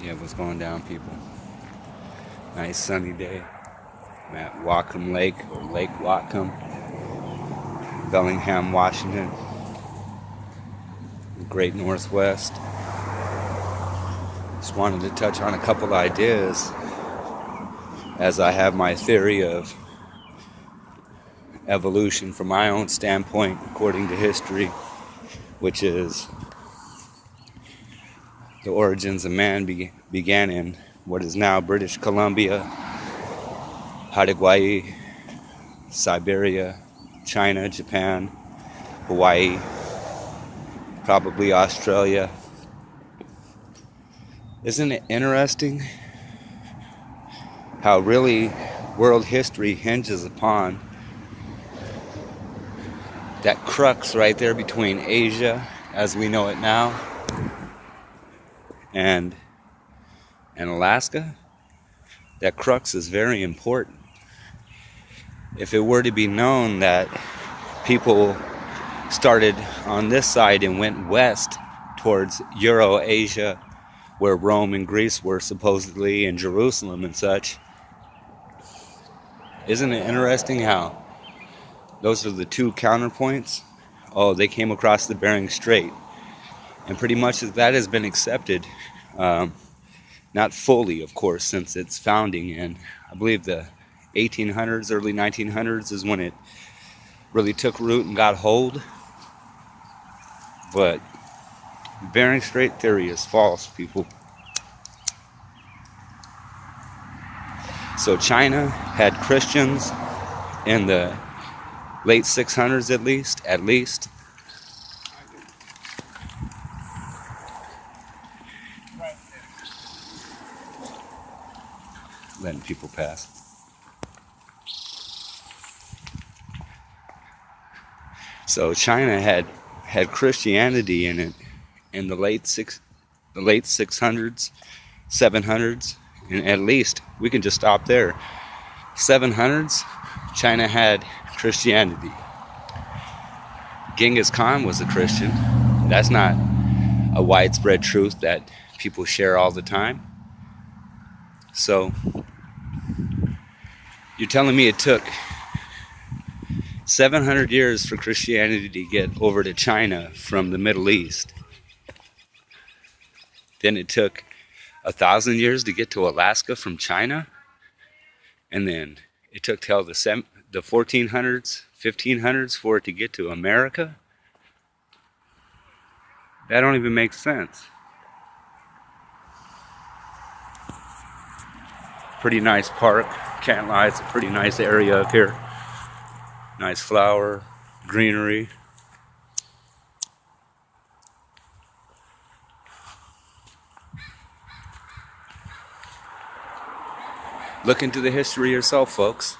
Yeah, what's going down, people? Nice sunny day. I'm at Whatcom Lake, or Lake Whatcom, Bellingham, Washington, the Great Northwest. Just wanted to touch on a couple ideas as I have my theory of evolution from my own standpoint, according to history, which is the origins of man began in what is now British Columbia, Hawaii, Siberia, China, Japan, Hawaii, probably Australia. Isn't it interesting how really world history hinges upon that crux right there between Asia, as we know it now, and Alaska? That crux is very important. If it were to be known that people started on this side and went west towards Euro-Asia, where Rome and Greece were supposedly, and Jerusalem and such, isn't it interesting how those are the two counterpoints? Oh, they came across the Bering Strait. And pretty much that has been accepted, not fully, of course, since its founding in, I believe, the 1800s, early 1900s is when it really took root and got hold. But Bering Strait theory is false, people. So China had Christians in the late 600s at least. Letting people pass. So China had Christianity in it in the late 600s, 700s, and at least we can just stop there. 700s, China had Christianity. Genghis Khan was a Christian. That's not a widespread truth that people share all the time. So you're telling me it took 700 years for Christianity to get over to China from the Middle East. Then it took 1,000 years to get to Alaska from China. And then it took till the 1400s, 1500s for it to get to America. That don't even make sense. Pretty nice park. Can't lie, it's a pretty nice area up here. Nice flower, greenery. Look into the history yourself, folks.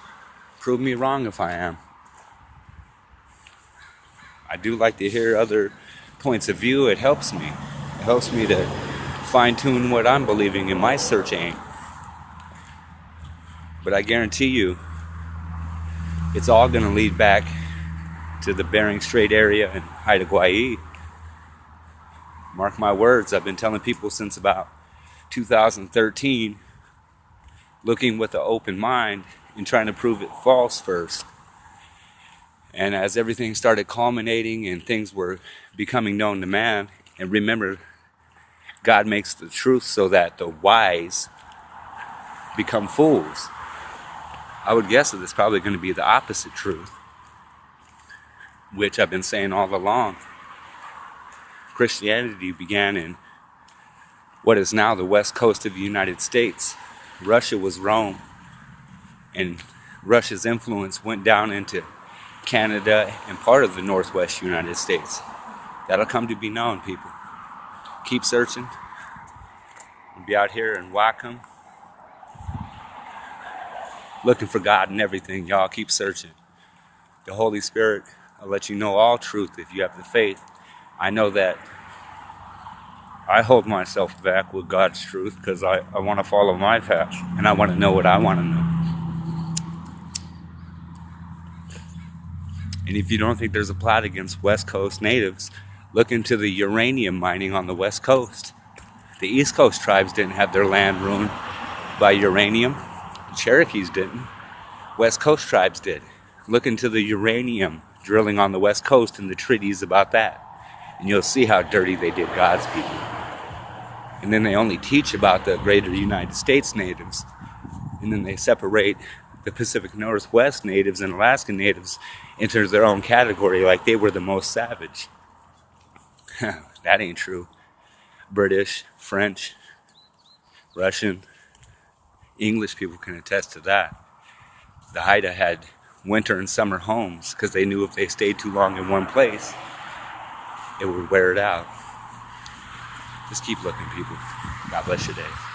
Prove me wrong if I am. I do like to hear other points of view. It helps me. It helps me to fine-tune what I'm believing in my search aim. But I guarantee you, it's all going to lead back to the Bering Strait area and Hawaii. Mark my words, I've been telling people since about 2013, looking with an open mind and trying to prove it false first. And as everything started culminating and things were becoming known to man, and remember, God makes the truth so that the wise become fools. I would guess that it's probably going to be the opposite truth, which I've been saying all along. Christianity began in what is now the west coast of the United States. Russia was Rome, and Russia's influence went down into Canada and part of the northwest United States. That'll come to be known, people. Keep searching. We'll be out here in Whatcom, looking for God in everything. Y'all keep searching. The Holy Spirit will let you know all truth if you have the faith. I know that I hold myself back with God's truth because I want to follow my path and I want to know what I want to know. And if you don't think there's a plot against West Coast natives, look into the uranium mining on the West Coast. The East Coast tribes didn't have their land ruined by uranium. The Cherokees didn't. West Coast tribes did. Look into the uranium drilling on the West Coast and the treaties about that. And you'll see how dirty they did God's people. And then they only teach about the greater United States natives. And then they separate the Pacific Northwest natives and Alaskan natives into their own category like they were the most savage. That ain't true. British, French, Russian, English people can attest to that. The Haida had winter and summer homes because they knew if they stayed too long in one place, it would wear it out. Just keep looking, people. God bless your day.